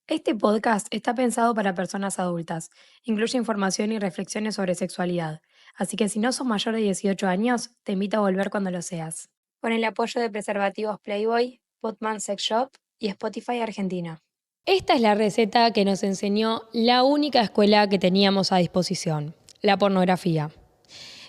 Este podcast está pensado para personas adultas. Incluye información y reflexiones sobre sexualidad. Así que si no sos mayor de 18 años, te invito a volver cuando lo seas. Con el apoyo de preservativos Playboy, Potman Sex Shop y Spotify Argentina. Esta es la receta que nos enseñó la única escuela que teníamos a disposición, la pornografía.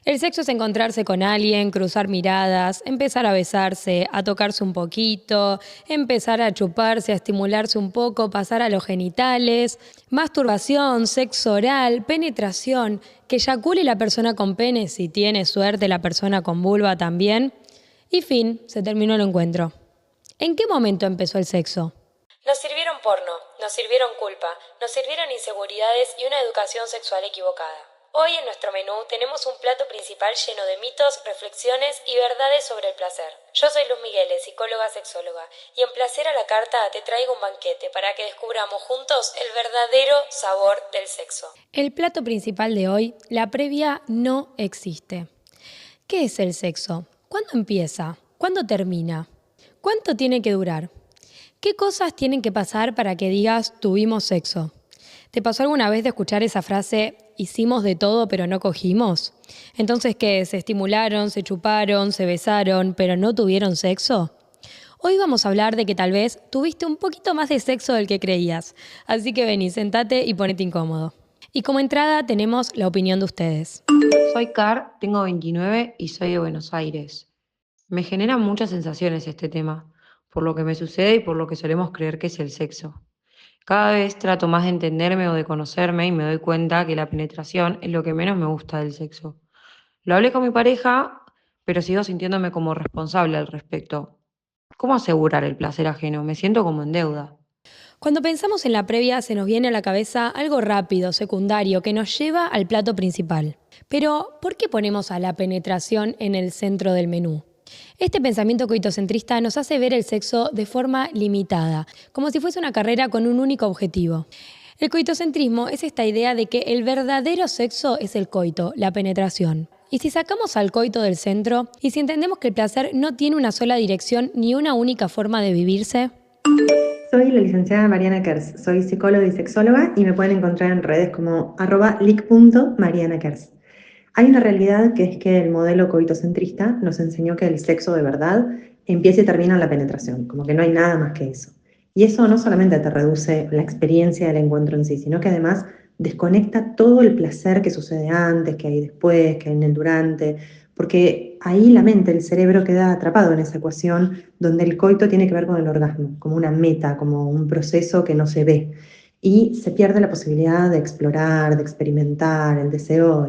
El sexo es encontrarse con alguien, cruzar miradas, empezar a besarse, a tocarse un poquito, empezar a chuparse, a estimularse un poco, pasar a los genitales, masturbación, sexo oral, penetración, que eyacule la persona con pene, si tiene suerte la persona con vulva también, y fin, se terminó el encuentro. ¿En qué momento empezó el sexo? Nos sirvieron porno, nos sirvieron culpa, nos sirvieron inseguridades y una educación sexual equivocada. Hoy en nuestro menú tenemos un plato principal lleno de mitos, reflexiones y verdades sobre el placer. Yo soy Luz Migueles, psicóloga sexóloga, y en Placer a la Carta te traigo un banquete para que descubramos juntos el verdadero sabor del sexo. El plato principal de hoy, la previa, no existe. ¿Qué es el sexo? ¿Cuándo empieza? ¿Cuándo termina? ¿Cuánto tiene que durar? ¿Qué cosas tienen que pasar para que digas tuvimos sexo? ¿Te pasó alguna vez de escuchar esa frase hicimos de todo pero no cogimos? Entonces, ¿qué? ¿Se estimularon, se chuparon, se besaron, pero no tuvieron sexo? Hoy vamos a hablar de que tal vez tuviste un poquito más de sexo del que creías. Así que vení, sentate y ponete incómodo. Y como entrada tenemos la opinión de ustedes. Soy Car, tengo 29 y soy de Buenos Aires. Me genera muchas sensaciones este tema, por lo que me sucede y por lo que solemos creer que es el sexo. Cada vez trato más de entenderme o de conocerme y me doy cuenta que la penetración es lo que menos me gusta del sexo. Lo hablé con mi pareja, pero sigo sintiéndome como responsable al respecto. ¿Cómo asegurar el placer ajeno? Me siento como en deuda. Cuando pensamos en la previa se nos viene a la cabeza algo rápido, secundario, que nos lleva al plato principal. Pero, ¿por qué ponemos a la penetración en el centro del menú? Este pensamiento coitocentrista nos hace ver el sexo de forma limitada, como si fuese una carrera con un único objetivo. El coitocentrismo es esta idea de que el verdadero sexo es el coito, la penetración. Y si sacamos al coito del centro, y si entendemos que el placer no tiene una sola dirección ni una única forma de vivirse, Soy la licenciada Mariana Kers, soy psicóloga y sexóloga y me pueden encontrar en redes como @lic.marianakers. Hay una realidad que es que el modelo coitocentrista nos enseñó que el sexo de verdad empieza y termina en la penetración, como que no hay nada más que eso. Y eso no solamente te reduce la experiencia del encuentro en sí, sino que además desconecta todo el placer que sucede antes, que hay después, que hay en el durante, porque ahí la mente, el cerebro queda atrapado en esa ecuación donde el coito tiene que ver con el orgasmo, como una meta, como un proceso que no se ve. Y se pierde la posibilidad de explorar, de experimentar, el deseo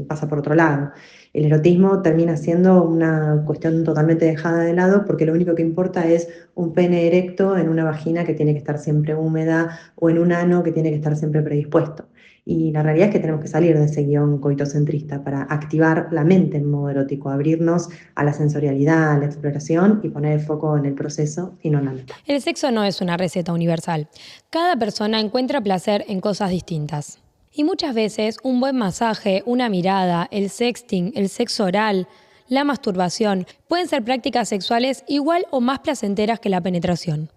pasa por otro lado. El erotismo termina siendo una cuestión totalmente dejada de lado porque lo único que importa es un pene erecto en una vagina que tiene que estar siempre húmeda o en un ano que tiene que estar siempre predispuesto. Y la realidad es que tenemos que salir de ese guión coitocentrista para activar la mente en modo erótico, abrirnos a la sensorialidad, a la exploración y poner el foco en el proceso y no en la meta. el sexo no es una receta universal. Cada persona encuentra placer en cosas distintas. Y muchas veces un buen masaje, una mirada, el sexting, el sexo oral, la masturbación pueden ser prácticas sexuales igual o más placenteras que la penetración.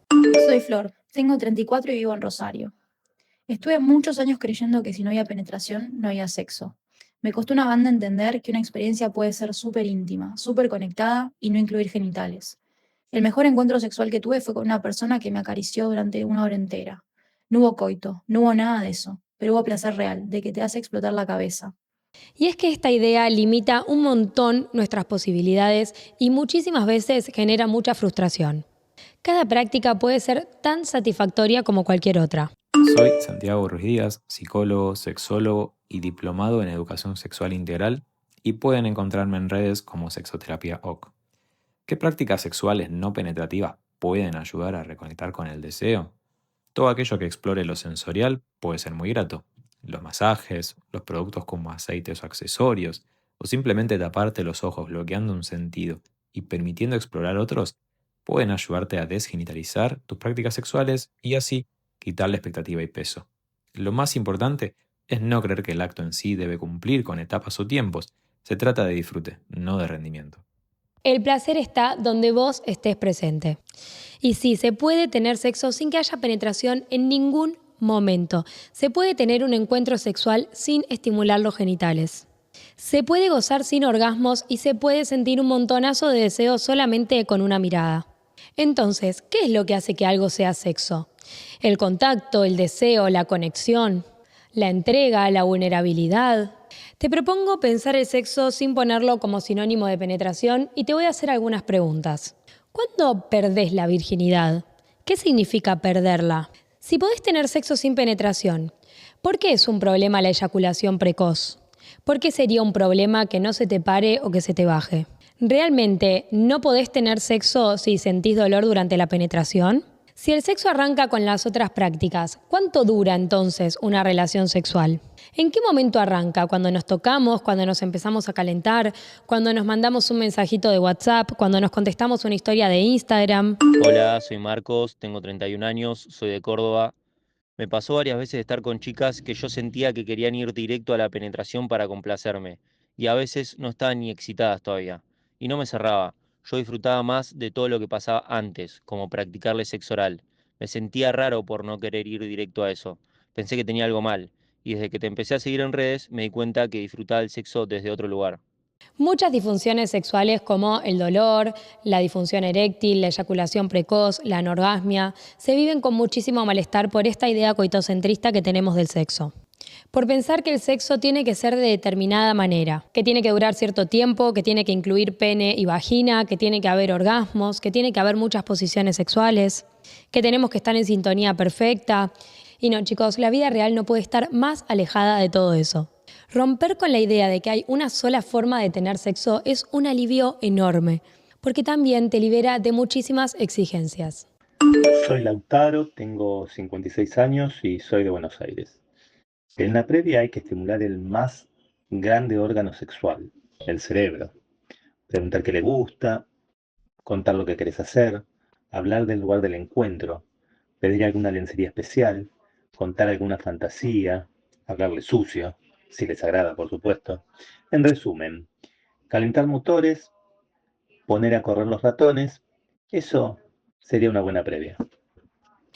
Soy Flor, tengo 34 y vivo en Rosario. Estuve muchos años creyendo que si no había penetración, no había sexo. Me costó una banda entender que una experiencia puede ser súper íntima, súper conectada y no incluir genitales. El mejor encuentro sexual que tuve fue con una persona que me acarició durante una hora entera. No hubo coito, no hubo nada de eso, pero hubo placer real, de que te hace explotar la cabeza. Y es que esta idea limita un montón nuestras posibilidades y muchísimas veces genera mucha frustración. Cada práctica puede ser tan satisfactoria como cualquier otra. Soy Santiago Ruiz Díaz, psicólogo, sexólogo y diplomado en educación sexual integral, y pueden encontrarme en redes como Sexoterapia OC. ¿Qué prácticas sexuales no penetrativas pueden ayudar a reconectar con el deseo? Todo aquello que explore lo sensorial puede ser muy grato. Los masajes, los productos como aceites o accesorios, o simplemente taparte los ojos bloqueando un sentido y permitiendo explorar otros, pueden ayudarte a desgenitalizar tus prácticas sexuales y así quitar la expectativa y peso. Lo más importante es no creer que el acto en sí debe cumplir con etapas o tiempos. Se trata de disfrute, no de rendimiento. El placer está donde vos estés presente. Y sí, se puede tener sexo sin que haya penetración en ningún momento. Se puede tener un encuentro sexual sin estimular los genitales. Se puede gozar sin orgasmos y se puede sentir un montonazo de deseo solamente con una mirada. Entonces, ¿qué es lo que hace que algo sea sexo? El contacto, el deseo, la conexión, la entrega, la vulnerabilidad. Te propongo pensar el sexo sin ponerlo como sinónimo de penetración y te voy a hacer algunas preguntas. ¿Cuándo perdés la virginidad? ¿Qué significa perderla? Si podés tener sexo sin penetración, ¿por qué es un problema la eyaculación precoz? ¿Por qué sería un problema que no se te pare o que se te baje? ¿Realmente no podés tener sexo si sentís dolor durante la penetración? Si el sexo arranca con las otras prácticas, ¿cuánto dura entonces una relación sexual? ¿En qué momento arranca? ¿Cuando nos tocamos? ¿Cuando nos empezamos a calentar? ¿Cuando nos mandamos un mensajito de WhatsApp? ¿Cuando nos contestamos una historia de Instagram? Hola, soy Marcos, tengo 31 años, soy de Córdoba. Me pasó varias veces de estar con chicas que yo sentía que querían ir directo a la penetración para complacerme, y a veces no estaban ni excitadas todavía. Y no me cerraba. Yo disfrutaba más de todo lo que pasaba antes, como practicarle sexo oral. Me sentía raro por no querer ir directo a eso. Pensé que tenía algo mal, y desde que te empecé a seguir en redes me di cuenta que disfrutaba el sexo desde otro lugar. Muchas disfunciones sexuales como el dolor, la disfunción eréctil, la eyaculación precoz, la anorgasmia, se viven con muchísimo malestar por esta idea coitocentrista que tenemos del sexo. Por pensar que el sexo tiene que ser de determinada manera, que tiene que durar cierto tiempo, que tiene que incluir pene y vagina, que tiene que haber orgasmos, que tiene que haber muchas posiciones sexuales, que tenemos que estar en sintonía perfecta. Y no, chicos, la vida real no puede estar más alejada de todo eso. Romper con la idea de que hay una sola forma de tener sexo es un alivio enorme, porque también te libera de muchísimas exigencias. Soy Lautaro, tengo 56 años y soy de Buenos Aires. En la previa hay que estimular el más grande órgano sexual, el cerebro. Preguntar qué le gusta, contar lo que querés hacer, hablar del lugar del encuentro, pedir alguna lencería especial, contar alguna fantasía, hablarle sucio, si les agrada, por supuesto. En resumen, calentar motores, poner a correr los ratones, eso sería una buena previa.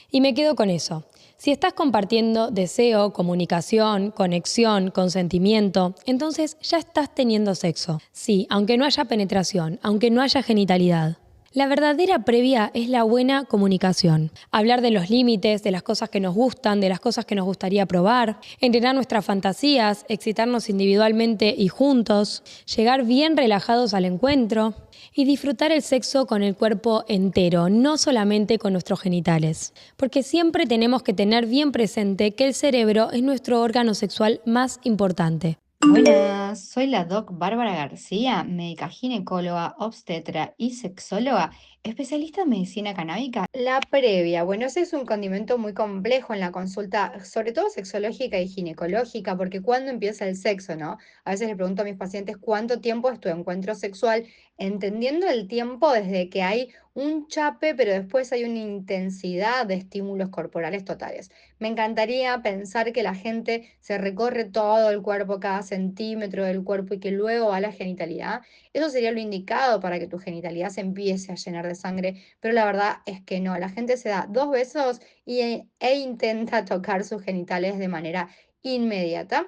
Y me quedo con eso. Si estás compartiendo deseo, comunicación, conexión, consentimiento, entonces ya estás teniendo sexo. Sí, aunque no haya penetración, aunque no haya genitalidad. La verdadera previa es la buena comunicación. Hablar de los límites, de las cosas que nos gustan, de las cosas que nos gustaría probar, entrenar nuestras fantasías, excitarnos individualmente y juntos, llegar bien relajados al encuentro y disfrutar el sexo con el cuerpo entero, no solamente con nuestros genitales. Porque siempre tenemos que tener bien presente que el cerebro es nuestro órgano sexual más importante. Buenas, soy la doc Bárbara García, médica ginecóloga, obstetra y sexóloga, especialista en medicina canábica. La previa, bueno, ese es un condimento muy complejo en la consulta, sobre todo sexológica y ginecológica, porque ¿cuándo empieza el sexo, no? A veces le pregunto a mis pacientes cuánto tiempo es tu encuentro sexual, entendiendo el tiempo desde que hay un chape, pero después hay una intensidad de estímulos corporales totales. Me encantaría pensar que la gente se recorre todo el cuerpo, cada centímetro del cuerpo y que luego va a la genitalidad. Eso sería lo indicado para que tu genitalidad se empiece a llenar de sangre, pero la verdad es que no. La gente se da 2 besos e intenta tocar sus genitales de manera inmediata.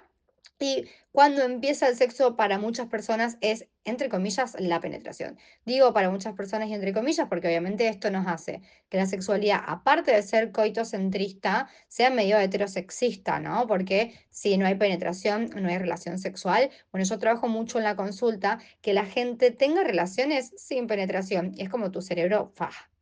Y cuando empieza el sexo para muchas personas es, entre comillas, la penetración. Digo para muchas personas y entre comillas porque obviamente esto nos hace que la sexualidad, aparte de ser coitocentrista, sea medio heterosexista, ¿no? Porque si no hay penetración, no hay relación sexual. Bueno, yo trabajo mucho en la consulta que la gente tenga relaciones sin penetración. Y es como tu cerebro,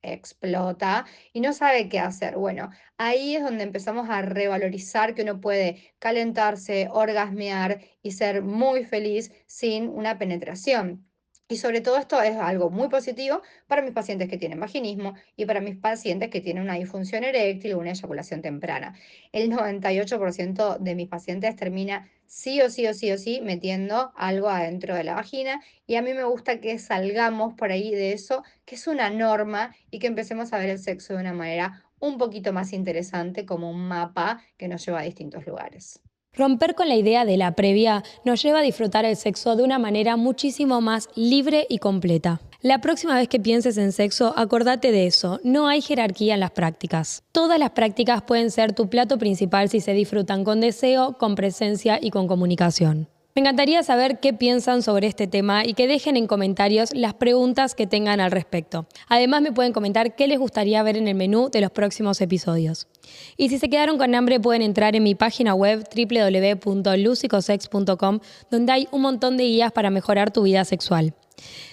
explota y no sabe qué hacer. Bueno, ahí es donde empezamos a revalorizar que uno puede calentarse, orgasmear y ser muy feliz sin una penetración. Y sobre todo esto es algo muy positivo para mis pacientes que tienen vaginismo y para mis pacientes que tienen una disfunción eréctil o una eyaculación temprana. El 98% de mis pacientes termina sí o sí o sí o sí metiendo algo adentro de la vagina y a mí me gusta que salgamos por ahí de eso, que es una norma y que empecemos a ver el sexo de una manera un poquito más interesante como un mapa que nos lleva a distintos lugares. Romper con la idea de la previa nos lleva a disfrutar el sexo de una manera muchísimo más libre y completa. La próxima vez que pienses en sexo, acordate de eso, no hay jerarquía en las prácticas. Todas las prácticas pueden ser tu plato principal si se disfrutan con deseo, con presencia y con comunicación. Me encantaría saber qué piensan sobre este tema y que dejen en comentarios las preguntas que tengan al respecto. Además me pueden comentar qué les gustaría ver en el menú de los próximos episodios. Y si se quedaron con hambre pueden entrar en mi página web www.lusicosex.com, donde hay un montón de guías para mejorar tu vida sexual.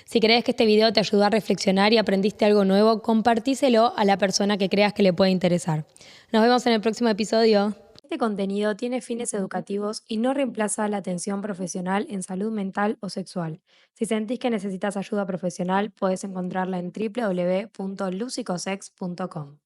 Si crees que este video te ayudó a reflexionar y aprendiste algo nuevo, compartíselo a la persona que creas que le puede interesar. Nos vemos en el próximo episodio. Este contenido tiene fines educativos y no reemplaza la atención profesional en salud mental o sexual. Si sentís que necesitas ayuda profesional, puedes encontrarla en www.lusicosex.com.